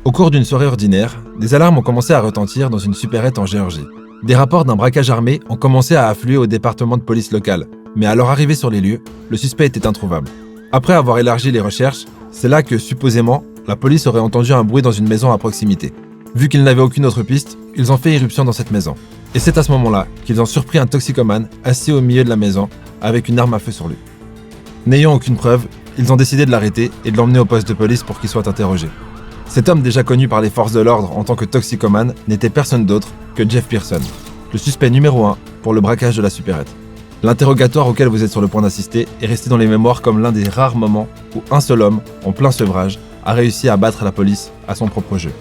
Au cours d'une soirée ordinaire, des alarmes ont commencé à retentir dans une supérette en Géorgie. Des rapports d'un braquage armé ont commencé à affluer au département de police local, mais à leur arrivée sur les lieux, le suspect était introuvable. Après avoir élargi les recherches, c'est là que, supposément, la police aurait entendu un bruit dans une maison à proximité. Vu qu'ils n'avaient aucune autre piste, ils ont fait irruption dans cette maison. Et c'est à ce moment-là qu'ils ont surpris un toxicomane assis au milieu de la maison avec une arme à feu sur lui. N'ayant aucune preuve, ils ont décidé de l'arrêter et de l'emmener au poste de police pour qu'il soit interrogé. Cet homme déjà connu par les forces de l'ordre en tant que toxicomane n'était personne d'autre que Jeff Pearson, le suspect numéro 1 pour le braquage de la supérette. L'interrogatoire auquel vous êtes sur le point d'assister est resté dans les mémoires comme l'un des rares moments où un seul homme, en plein sevrage, a réussi à battre la police à son propre jeu.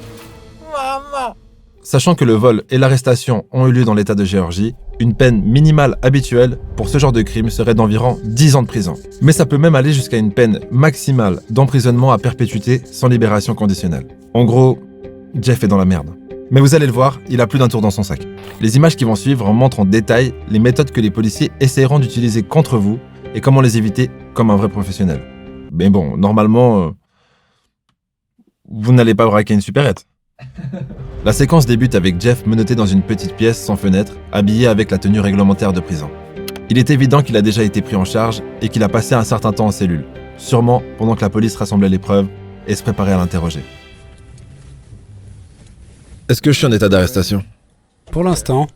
Maman. Sachant que le vol et l'arrestation ont eu lieu dans l'État de Géorgie, une peine minimale habituelle pour ce genre de crime serait d'environ 10 ans de prison. Mais ça peut même aller jusqu'à une peine maximale d'emprisonnement à perpétuité sans libération conditionnelle. En gros, Jeff est dans la merde. Mais vous allez le voir, il a plus d'un tour dans son sac. Les images qui vont suivre montrent en détail les méthodes que les policiers essaieront d'utiliser contre vous et comment les éviter comme un vrai professionnel. Mais bon, normalement, vous n'allez pas braquer une supérette. La séquence débute avec Jeff menotté dans une petite pièce sans fenêtre, habillé avec la tenue réglementaire de prison. Il est évident qu'il a déjà été pris en charge et qu'il a passé un certain temps en cellule, sûrement pendant que la police rassemblait les preuves et se préparait à l'interroger. Est-ce que je suis en état d'arrestation ? Pour l'instant.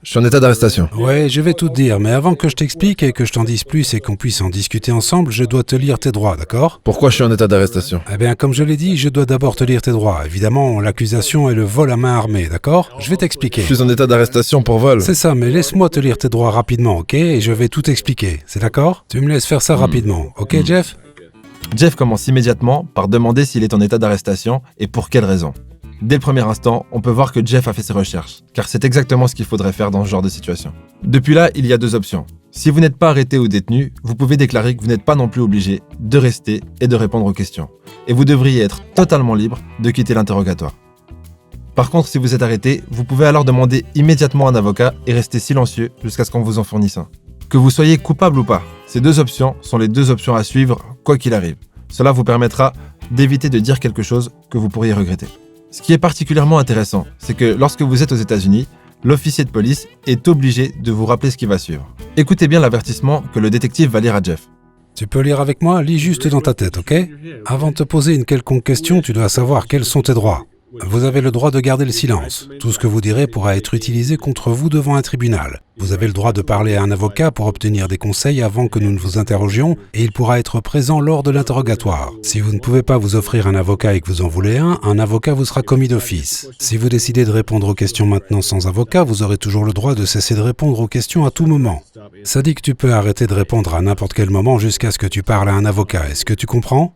Je suis en état d'arrestation. Ouais, je vais tout te dire, mais avant que je t'explique et que je t'en dise plus et qu'on puisse en discuter ensemble, je dois te lire tes droits, d'accord ? Pourquoi je suis en état d'arrestation ? Eh bien, comme je l'ai dit, je dois d'abord te lire tes droits. Évidemment, l'accusation est le vol à main armée, d'accord ? Je vais t'expliquer. Je suis en état d'arrestation pour vol. C'est ça, mais laisse-moi te lire tes droits rapidement, ok ? Et je vais tout expliquer, c'est d'accord ? Tu me laisses faire ça rapidement, ok Jeff ? Jeff commence immédiatement par demander s'il est en état d'arrestation et pour quelle raison. Dès le premier instant, on peut voir que Jeff a fait ses recherches, car c'est exactement ce qu'il faudrait faire dans ce genre de situation. Depuis là, il y a deux options. Si vous n'êtes pas arrêté ou détenu, vous pouvez déclarer que vous n'êtes pas non plus obligé de rester et de répondre aux questions. Et vous devriez être totalement libre de quitter l'interrogatoire. Par contre, si vous êtes arrêté, vous pouvez alors demander immédiatement un avocat et rester silencieux jusqu'à ce qu'on vous en fournisse un. Que vous soyez coupable ou pas, ces deux options sont les deux options à suivre quoi qu'il arrive. Cela vous permettra d'éviter de dire quelque chose que vous pourriez regretter. Ce qui est particulièrement intéressant, c'est que lorsque vous êtes aux États-Unis, l'officier de police est obligé de vous rappeler ce qui va suivre. Écoutez bien l'avertissement que le détective va lire à Jeff. Tu peux lire avec moi ? Lis juste dans ta tête, ok ? Avant de te poser une quelconque question, tu dois savoir quels sont tes droits. Vous avez le droit de garder le silence. Tout ce que vous direz pourra être utilisé contre vous devant un tribunal. Vous avez le droit de parler à un avocat pour obtenir des conseils avant que nous ne vous interrogions et il pourra être présent lors de l'interrogatoire. Si vous ne pouvez pas vous offrir un avocat et que vous en voulez un avocat vous sera commis d'office. Si vous décidez de répondre aux questions maintenant sans avocat, vous aurez toujours le droit de cesser de répondre aux questions à tout moment. Ça dit que tu peux arrêter de répondre à n'importe quel moment jusqu'à ce que tu parles à un avocat. Est-ce que tu comprends ?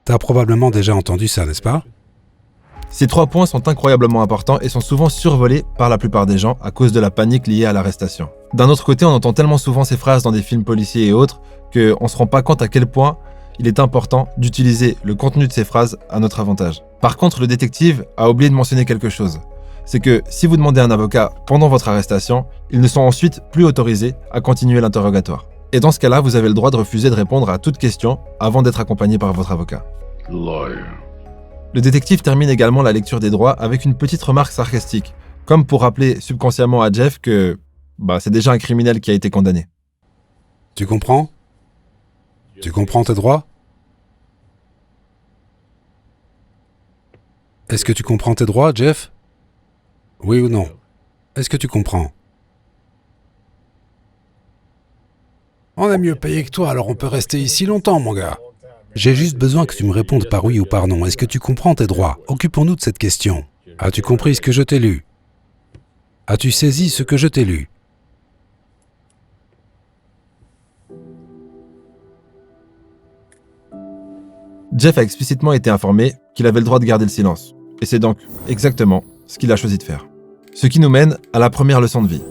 T'as probablement déjà entendu ça, n'est-ce pas ? Ces 3 points sont incroyablement importants et sont souvent survolés par la plupart des gens à cause de la panique liée à l'arrestation. D'un autre côté, on entend tellement souvent ces phrases dans des films policiers et autres qu'on ne se rend pas compte à quel point il est important d'utiliser le contenu de ces phrases à notre avantage. Par contre, le détective a oublié de mentionner quelque chose. C'est que si vous demandez un avocat pendant votre arrestation, ils ne sont ensuite plus autorisés à continuer l'interrogatoire. Et dans ce cas-là, vous avez le droit de refuser de répondre à toute question avant d'être accompagné par votre avocat. Lawyer. Le détective termine également la lecture des droits avec une petite remarque sarcastique, comme pour rappeler subconsciemment à Jeff que c'est déjà un criminel qui a été condamné. Tu comprends ? Tu comprends tes droits ? Est-ce que tu comprends tes droits, Jeff ? Oui ou non ? Est-ce que tu comprends ? On est mieux payé que toi, alors on peut rester ici longtemps, mon gars. J'ai juste besoin que tu me répondes par oui ou par non. Est-ce que tu comprends tes droits ? Occupons-nous de cette question. As-tu compris ce que je t'ai lu ? As-tu saisi ce que je t'ai lu ? Jeff a explicitement été informé qu'il avait le droit de garder le silence. Et c'est donc exactement ce qu'il a choisi de faire. Ce qui nous mène à la première leçon de vie.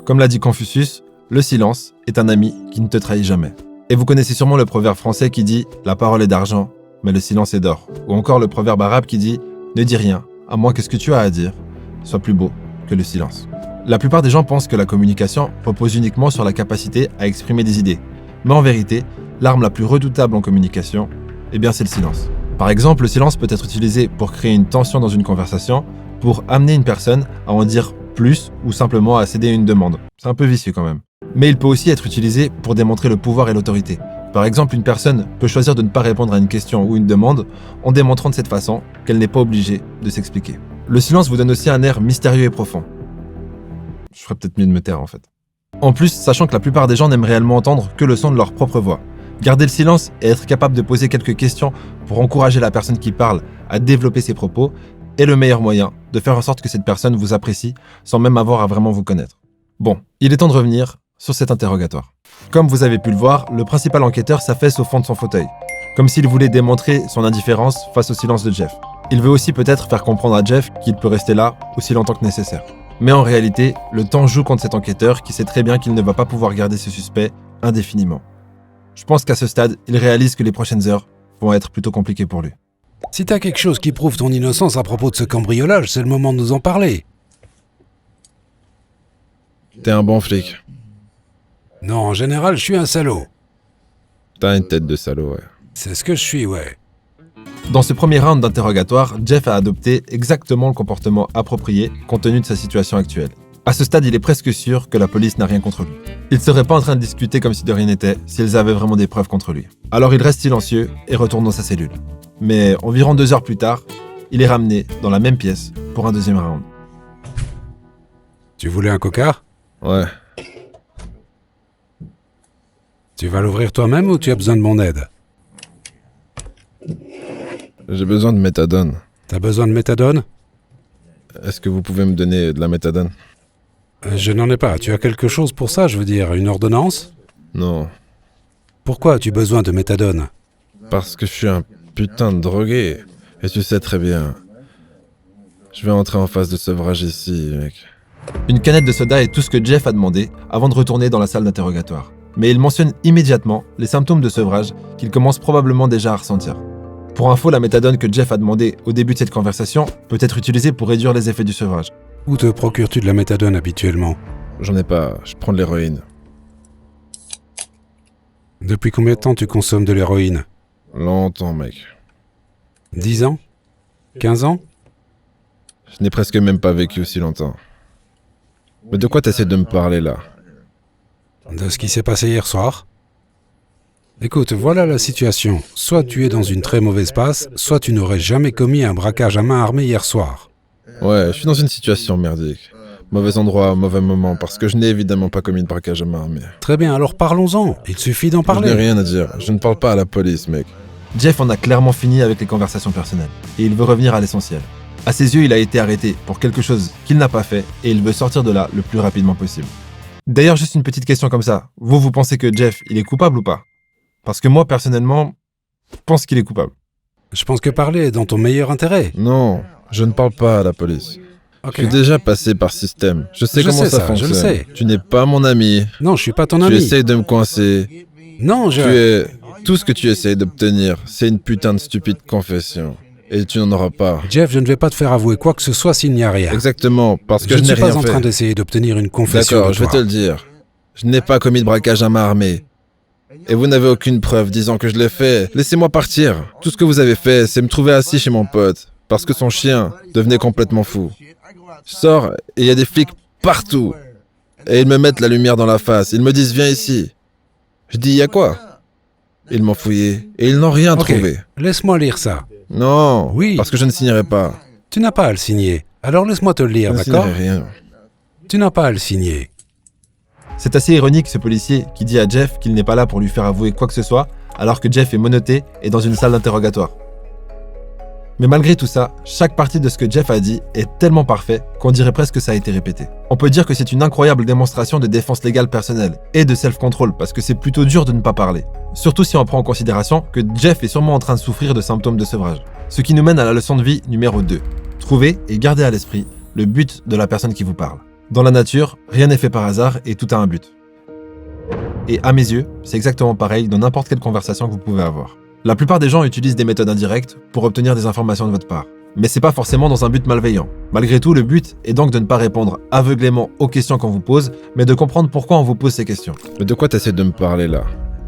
Comme l'a dit Confucius, le silence est un ami qui ne te trahit jamais. Et vous connaissez sûrement le proverbe français qui dit « La parole est d'argent, mais le silence est d'or ». Ou encore le proverbe arabe qui dit « Ne dis rien, à moins que ce que tu as à dire soit plus beau que le silence ». La plupart des gens pensent que la communication repose uniquement sur la capacité à exprimer des idées. Mais en vérité, l'arme la plus redoutable en communication, c'est le silence. Par exemple, le silence peut être utilisé pour créer une tension dans une conversation, pour amener une personne à en dire plus ou simplement à céder à une demande. C'est un peu vicieux quand même. Mais il peut aussi être utilisé pour démontrer le pouvoir et l'autorité. Par exemple, une personne peut choisir de ne pas répondre à une question ou une demande en démontrant de cette façon qu'elle n'est pas obligée de s'expliquer. Le silence vous donne aussi un air mystérieux et profond. Je ferais peut-être mieux de me taire en fait. En plus, sachant que la plupart des gens n'aiment réellement entendre que le son de leur propre voix. Garder le silence et être capable de poser quelques questions pour encourager la personne qui parle à développer ses propos est le meilleur moyen de faire en sorte que cette personne vous apprécie sans même avoir à vraiment vous connaître. Bon, il est temps de revenir sur cet interrogatoire. Comme vous avez pu le voir, le principal enquêteur s'affaisse au fond de son fauteuil, comme s'il voulait démontrer son indifférence face au silence de Jeff. Il veut aussi peut-être faire comprendre à Jeff qu'il peut rester là aussi longtemps que nécessaire. Mais en réalité, le temps joue contre cet enquêteur qui sait très bien qu'il ne va pas pouvoir garder ce suspect indéfiniment. Je pense qu'à ce stade, il réalise que les prochaines heures vont être plutôt compliquées pour lui. Si t'as quelque chose qui prouve ton innocence à propos de ce cambriolage, c'est le moment de nous en parler. T'es un bon flic. Non, en général, je suis un salaud. T'as une tête de salaud, ouais. C'est ce que je suis, ouais. Dans ce premier round d'interrogatoire, Jeff a adopté exactement le comportement approprié compte tenu de sa situation actuelle. À ce stade, il est presque sûr que la police n'a rien contre lui. Ils ne seraient pas en train de discuter comme si de rien n'était s'ils avaient vraiment des preuves contre lui. Alors il reste silencieux et retourne dans sa cellule. Mais environ 2 heures plus tard, il est ramené dans la même pièce pour un deuxième round. Tu voulais un coca? Ouais. Tu vas l'ouvrir toi-même ou tu as besoin de mon aide? J'ai besoin de méthadone. T'as besoin de méthadone? Est-ce que vous pouvez me donner de la méthadone? Je n'en ai pas. Tu as quelque chose pour ça, je veux dire, une ordonnance? Non. Pourquoi as-tu besoin de méthadone? Parce que je suis un putain de drogué. Et tu sais très bien. Je vais entrer en phase de sevrage ici, mec. Une canette de soda est tout ce que Jeff a demandé avant de retourner dans la salle d'interrogatoire. Mais il mentionne immédiatement les symptômes de sevrage qu'il commence probablement déjà à ressentir. Pour info, la méthadone que Jeff a demandé au début de cette conversation peut être utilisée pour réduire les effets du sevrage. Où te procures-tu de la méthadone habituellement? J'en ai pas, je prends de l'héroïne. Depuis combien de temps tu consommes de l'héroïne? Longtemps, mec. 10 ans? 15 ans? Je n'ai presque même pas vécu aussi longtemps. Mais de quoi t'essaies de me parler là? De ce qui s'est passé hier soir? Écoute, voilà la situation. Soit tu es dans une très mauvaise passe, soit tu n'aurais jamais commis un braquage à main armée hier soir. Ouais, je suis dans une situation merdique. Mauvais endroit, mauvais moment, parce que je n'ai évidemment pas commis de braquage à main armée. Très bien, alors parlons-en. Il suffit d'en Je parler. n'ai rien à dire. Je ne parle pas à la police, mec. Jeff en a clairement fini avec les conversations personnelles, et il veut revenir à l'essentiel. À ses yeux, il a été arrêté pour quelque chose qu'il n'a pas fait, et il veut sortir de là le plus rapidement possible. D'ailleurs, juste une petite question comme ça. Vous pensez que Jeff, il est coupable ou pas? Parce que moi, personnellement, je pense qu'il est coupable. Je pense que parler est dans ton meilleur intérêt. Non, je ne parle pas à la police. Ok. Je suis déjà passé par ce système. Je sais comment ça fonctionne. je le sais. Tu n'es pas mon ami. Non, je suis pas ton Tu ami. essayes de me coincer. Non, Tout ce que tu essayes d'obtenir, c'est une putain de stupide confession. Et tu n'en auras pas. Jeff, je ne vais pas te faire avouer quoi que ce soit s'il n'y a rien. Exactement, parce que Je je ne n'ai suis pas rien en fait. train d'essayer d'obtenir une confession. D'accord, de je vais toi. te le dire. Je n'ai pas commis de braquage à main armée. Et vous n'avez aucune preuve disant que je l'ai fait. Laissez-moi partir. Tout ce que vous avez fait, c'est me trouver assis chez mon pote. Parce que son chien devenait complètement fou. Je sors et il y a des flics partout. Et ils me mettent la lumière dans la face. Ils me disent viens ici. Je dis y a quoi? Ils m'ont fouillé et ils n'ont rien Ok, trouvé. laisse-moi lire ça. Non, Oui. parce que je ne signerai pas. Tu n'as pas à le signer. Alors laisse-moi te le lire, Je ne d'accord? signerai rien. Tu n'as pas à le signer. C'est assez ironique ce policier qui dit à Jeff qu'il n'est pas là pour lui faire avouer quoi que ce soit, alors que Jeff est menotté et dans une salle d'interrogatoire. Mais malgré tout ça, chaque partie de ce que Jeff a dit est tellement parfait qu'on dirait presque que ça a été répété. On peut dire que c'est une incroyable démonstration de défense légale personnelle et de self-control parce que c'est plutôt dur de ne pas parler. Surtout si on prend en considération que Jeff est sûrement en train de souffrir de symptômes de sevrage. Ce qui nous mène à la leçon de vie numéro 2. Trouvez et gardez à l'esprit le but de la personne qui vous parle. Dans la nature, rien n'est fait par hasard et tout a un but. Et à mes yeux, c'est exactement pareil dans n'importe quelle conversation que vous pouvez avoir. La plupart des gens utilisent des méthodes indirectes pour obtenir des informations de votre part. Mais c'est pas forcément dans un but malveillant. Malgré tout, le but est donc de ne pas répondre aveuglément aux questions qu'on vous pose, mais de comprendre pourquoi on vous pose ces questions. Mais de quoi t'essaies de me parler là?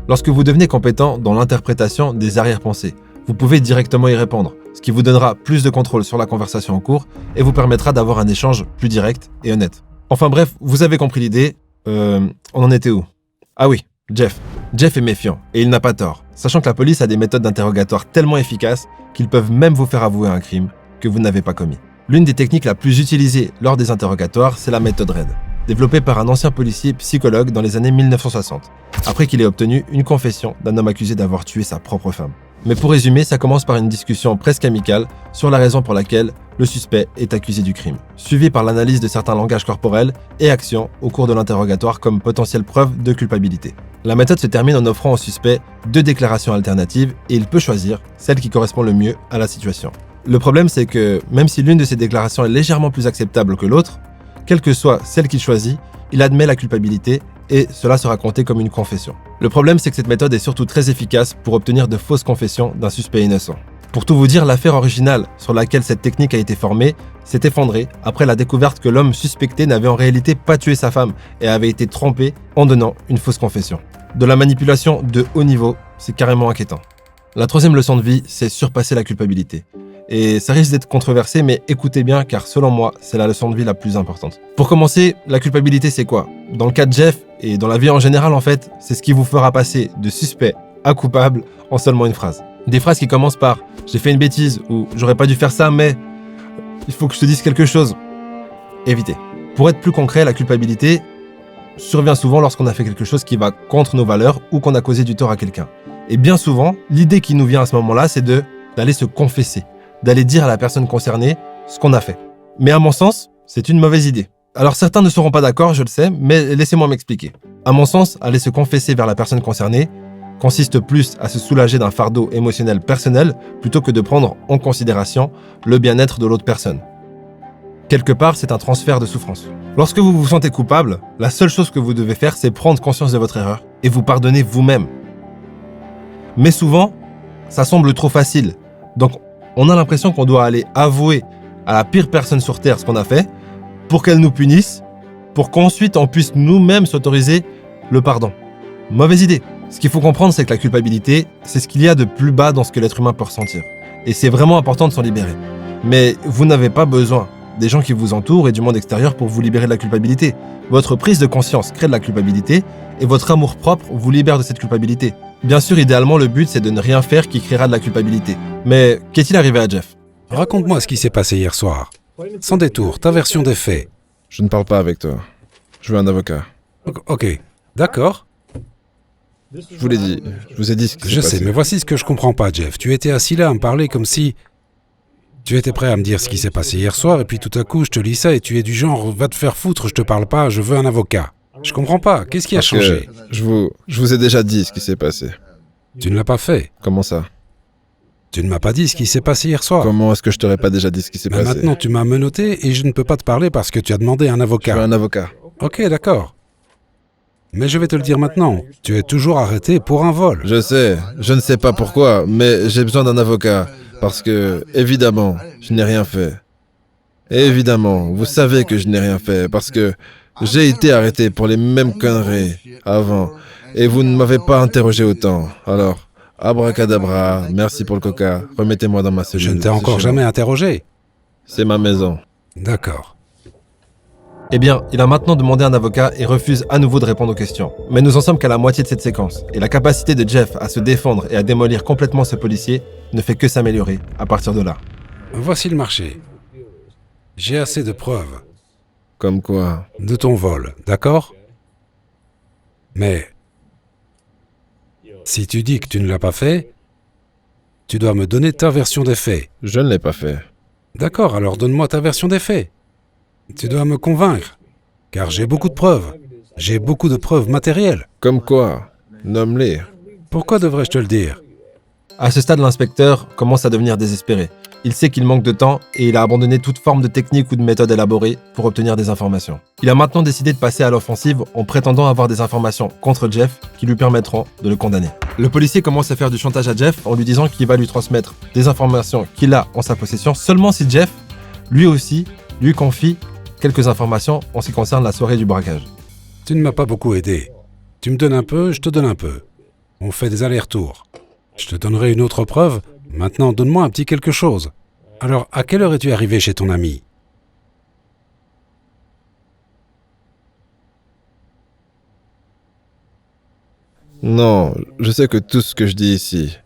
Lorsque vous devenez compétent dans l'interprétation des arrière-pensées, Vous pouvez directement y répondre, ce qui vous donnera plus de contrôle sur la conversation en cours et vous permettra d'avoir un échange plus direct et honnête. Enfin bref, vous avez compris l'idée. On en était où? Ah oui, Jeff. Jeff est méfiant et il n'a pas tort, sachant que la police a des méthodes d'interrogatoire tellement efficaces qu'ils peuvent même vous faire avouer un crime que vous n'avez pas commis. L'une des techniques la plus utilisée lors des interrogatoires, c'est la méthode RAID, développée par un ancien policier psychologue dans les années 1960, après qu'il ait obtenu une confession d'un homme accusé d'avoir tué sa propre femme. Mais pour résumer, ça commence par une discussion presque amicale sur la raison pour laquelle le suspect est accusé du crime, suivi par l'analyse de certains langages corporels et actions au cours de l'interrogatoire comme potentielle preuve de culpabilité. La méthode se termine en offrant au suspect 2 déclarations alternatives et il peut choisir celle qui correspond le mieux à la situation. Le problème, c'est que même si l'une de ces déclarations est légèrement plus acceptable que l'autre, quelle que soit celle qu'il choisit, il admet la culpabilité et cela sera compté comme une confession. Le problème, c'est que cette méthode est surtout très efficace pour obtenir de fausses confessions d'un suspect innocent. Pour tout vous dire, l'affaire originale sur laquelle cette technique a été formée s'est effondrée après la découverte que l'homme suspecté n'avait en réalité pas tué sa femme et avait été trompé en donnant une fausse confession. De la manipulation de haut niveau, c'est carrément inquiétant. La troisième leçon de vie, c'est surpasser la culpabilité. Et ça risque d'être controversé, mais écoutez bien, car selon moi, c'est la leçon de vie la plus importante. Pour commencer, la culpabilité, c'est quoi? Dans le cas de Jeff, et dans la vie en général en fait, c'est ce qui vous fera passer de suspect à coupable en seulement une phrase. Des phrases qui commencent par « j'ai fait une bêtise » ou « j'aurais pas dû faire ça, mais il faut que je te dise quelque chose ». Évitez. Pour être plus concret, la culpabilité survient souvent lorsqu'on a fait quelque chose qui va contre nos valeurs ou qu'on a causé du tort à quelqu'un. Et bien souvent, l'idée qui nous vient à ce moment-là, c'est d'aller se confesser, d'aller dire à la personne concernée ce qu'on a fait. Mais à mon sens, c'est une mauvaise idée. Alors certains ne seront pas d'accord, je le sais, mais laissez-moi m'expliquer. À mon sens, aller se confesser vers la personne concernée consiste plus à se soulager d'un fardeau émotionnel personnel plutôt que de prendre en considération le bien-être de l'autre personne. Quelque part, c'est un transfert de souffrance. Lorsque vous vous sentez coupable, la seule chose que vous devez faire, c'est prendre conscience de votre erreur et vous pardonner vous-même. Mais souvent, ça semble trop facile. Donc, on a l'impression qu'on doit aller avouer à la pire personne sur Terre ce qu'on a fait pour qu'elle nous punisse, pour qu'ensuite on puisse nous-mêmes s'autoriser le pardon. Mauvaise idée. Ce qu'il faut comprendre, c'est que la culpabilité, c'est ce qu'il y a de plus bas dans ce que l'être humain peut ressentir. Et c'est vraiment important de s'en libérer. Mais vous n'avez pas besoin des gens qui vous entourent et du monde extérieur pour vous libérer de la culpabilité. Votre prise de conscience crée de la culpabilité et votre amour-propre vous libère de cette culpabilité. Bien sûr, idéalement, le but, c'est de ne rien faire qui créera de la culpabilité. Mais qu'est-il arrivé à Jeff? Raconte-moi ce qui s'est passé hier soir. Sans détour, ta version des faits. Je ne parle pas avec toi. Je veux un avocat. Ok, d'accord. Je vous l'ai dit. Je vous ai dit ce qui s'est Je passé. sais, mais voici ce que je comprends pas, Jeff. Tu étais assis là à me parler comme si... Tu étais prêt à me dire ce qui s'est passé hier soir, et puis tout à coup, je te lis ça, et tu es du genre, va te faire foutre, je te parle pas, je veux un avocat. Je comprends pas, qu'est-ce qui a Parce changé? que je vous ai déjà dit ce qui s'est passé. Tu ne l'as pas fait. Comment ça? Tu ne m'as pas dit ce qui s'est passé hier soir. Comment est-ce que je t'aurais pas déjà dit ce qui s'est Mais passé? maintenant, tu m'as menotté, et je ne peux pas te parler parce que tu as demandé un Je veux avocat. un avocat. Ok, d'accord. Mais je vais te le dire maintenant, tu es toujours arrêté pour un vol. Je sais, je ne sais pas pourquoi, mais j'ai besoin d'un avocat. Parce que, évidemment, je n'ai rien fait. Et évidemment, vous savez que je n'ai rien fait, parce que j'ai été arrêté pour les mêmes conneries avant, et vous ne m'avez pas interrogé autant. Alors, abracadabra, merci pour le coca, remettez-moi dans ma cellule. Je ne t'ai encore jamais interrogé. C'est ma maison. D'accord. Eh bien, il a maintenant demandé un avocat et refuse à nouveau de répondre aux questions. Mais nous en sommes qu'à la moitié de cette séquence, et la capacité de Jeff à se défendre et à démolir complètement ce policier ne fait que s'améliorer à partir de là. Voici le marché. J'ai assez de preuves Comme quoi? de ton vol, d'accord? Mais si tu dis que tu ne l'as pas fait, tu dois me donner ta version des faits. Je ne l'ai pas fait. D'accord, alors donne-moi ta version des faits. Tu dois me convaincre, car j'ai beaucoup de preuves. J'ai beaucoup de preuves matérielles. Comme quoi? Nomme-les. Pourquoi devrais-je te le dire? À ce stade, l'inspecteur commence à devenir désespéré. Il sait qu'il manque de temps et il a abandonné toute forme de technique ou de méthode élaborée pour obtenir des informations. Il a maintenant décidé de passer à l'offensive en prétendant avoir des informations contre Jeff qui lui permettront de le condamner. Le policier commence à faire du chantage à Jeff en lui disant qu'il va lui transmettre des informations qu'il a en sa possession seulement si Jeff, lui aussi, lui confie quelques informations en ce qui concerne la soirée du braquage. Tu ne m'as pas beaucoup aidé. Tu me donnes un peu, je te donne un peu. On fait des allers-retours. Je te donnerai une autre preuve Maintenant, donne-moi un petit quelque chose. Alors, à quelle heure es-tu arrivé chez ton ami? Non, je sais que tout ce que je dis ici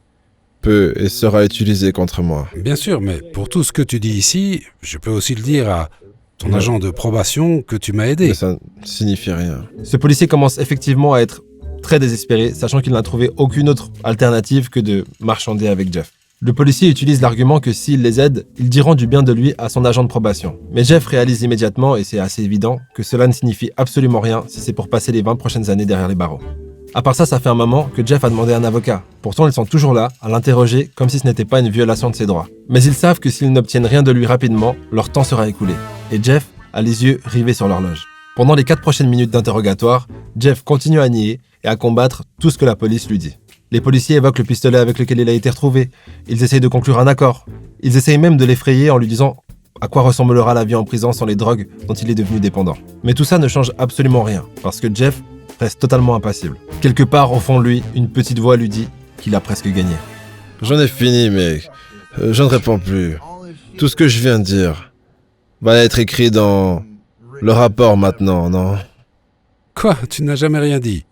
peut et sera utilisé contre moi. Bien sûr, mais pour tout ce que tu dis ici, je peux aussi le dire à ton agent de probation que tu m'as aidé. Mais ça ne signifie rien. Ce policier commence effectivement à être très désespéré, sachant qu'il n'a trouvé aucune autre alternative que de marchander avec Jeff. Le policier utilise l'argument que s'il les aide, ils diront du bien de lui à son agent de probation. Mais Jeff réalise immédiatement, et c'est assez évident, que cela ne signifie absolument rien si c'est pour passer les 20 prochaines années derrière les barreaux. À part ça fait un moment que Jeff a demandé un avocat. Pourtant, ils sont toujours là, à l'interroger, comme si ce n'était pas une violation de ses droits. Mais ils savent que s'ils n'obtiennent rien de lui rapidement, leur temps sera écoulé. Et Jeff a les yeux rivés sur l'horloge. Pendant les 4 prochaines minutes d'interrogatoire, Jeff continue à nier et à combattre tout ce que la police lui dit. Les policiers évoquent le pistolet avec lequel il a été retrouvé. Ils essayent de conclure un accord. Ils essayent même de l'effrayer en lui disant à quoi ressemblera la vie en prison sans les drogues dont il est devenu dépendant. Mais tout ça ne change absolument rien, parce que Jeff reste totalement impassible. Quelque part au fond de lui, une petite voix lui dit qu'il a presque gagné. J'en ai fini, mec. Je ne réponds plus. Tout ce que je viens de dire va être écrit dans le rapport maintenant, non? Quoi? Tu n'as jamais rien dit?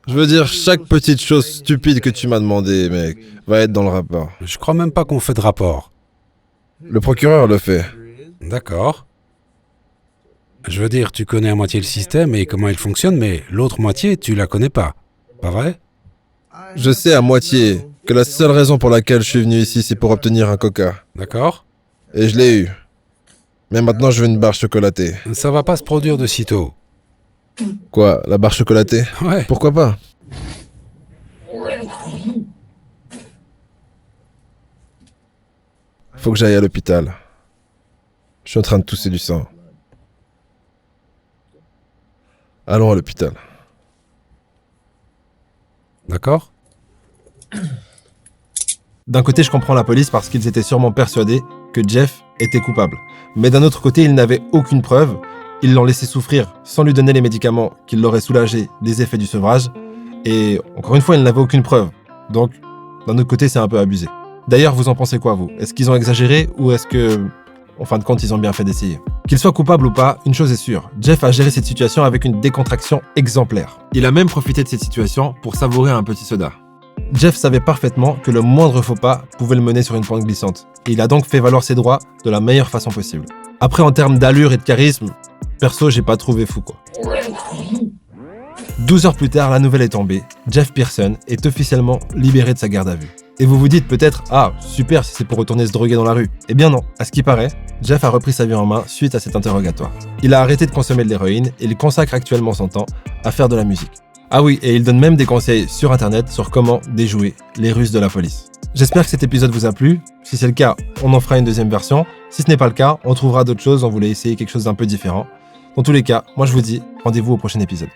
Je veux dire, chaque petite chose stupide que tu m'as demandé, mec, va être dans le rapport. Je crois même pas qu'on fait de rapport. Le procureur le fait. D'accord. Je veux dire, tu connais à moitié le système et comment il fonctionne, mais l'autre moitié, tu la connais pas. Pas vrai? Je sais à moitié que la seule raison pour laquelle je suis venu ici, c'est pour obtenir un coca. D'accord? Et je l'ai eu. Mais maintenant, je veux une barre chocolatée. Ça va pas se produire de sitôt. Quoi, la barre chocolatée? Ouais. Pourquoi pas? Faut que j'aille à l'hôpital. Je suis en train de tousser du sang. Allons à l'hôpital. D'accord? D'un côté, je comprends la police parce qu'ils étaient sûrement persuadés que Jeff était coupable. Mais d'un autre côté, ils n'avaient aucune preuve. Ils l'ont laissé souffrir sans lui donner les médicaments qui l'auraient soulagé des effets du sevrage. Et encore une fois, ils n'avaient aucune preuve. Donc, d'un autre côté, c'est un peu abusé. D'ailleurs, vous en pensez quoi, vous? Est-ce qu'ils ont exagéré ou est-ce que, en fin de compte, ils ont bien fait d'essayer? Qu'il soit coupable ou pas, une chose est sûre, Jeff a géré cette situation avec une décontraction exemplaire. Il a même profité de cette situation pour savourer un petit soda. Jeff savait parfaitement que le moindre faux pas pouvait le mener sur une pente glissante, et il a donc fait valoir ses droits de la meilleure façon possible. Après, en termes d'allure et de charisme, perso, j'ai pas trouvé fou, quoi. 12 heures plus tard, la nouvelle est tombée. Jeff Pearson est officiellement libéré de sa garde à vue. Et vous vous dites peut-être, ah, super si c'est pour retourner se droguer dans la rue. Eh bien non, à ce qui paraît, Jeff a repris sa vie en main suite à cet interrogatoire. Il a arrêté de consommer de l'héroïne et il consacre actuellement son temps à faire de la musique. Ah oui, et il donne même des conseils sur internet sur comment déjouer les ruses de la police. J'espère que cet épisode vous a plu. Si c'est le cas, on en fera une deuxième version. Si ce n'est pas le cas, on trouvera d'autres choses, on voulait essayer quelque chose d'un peu différent. Dans tous les cas, moi je vous dis rendez-vous au prochain épisode.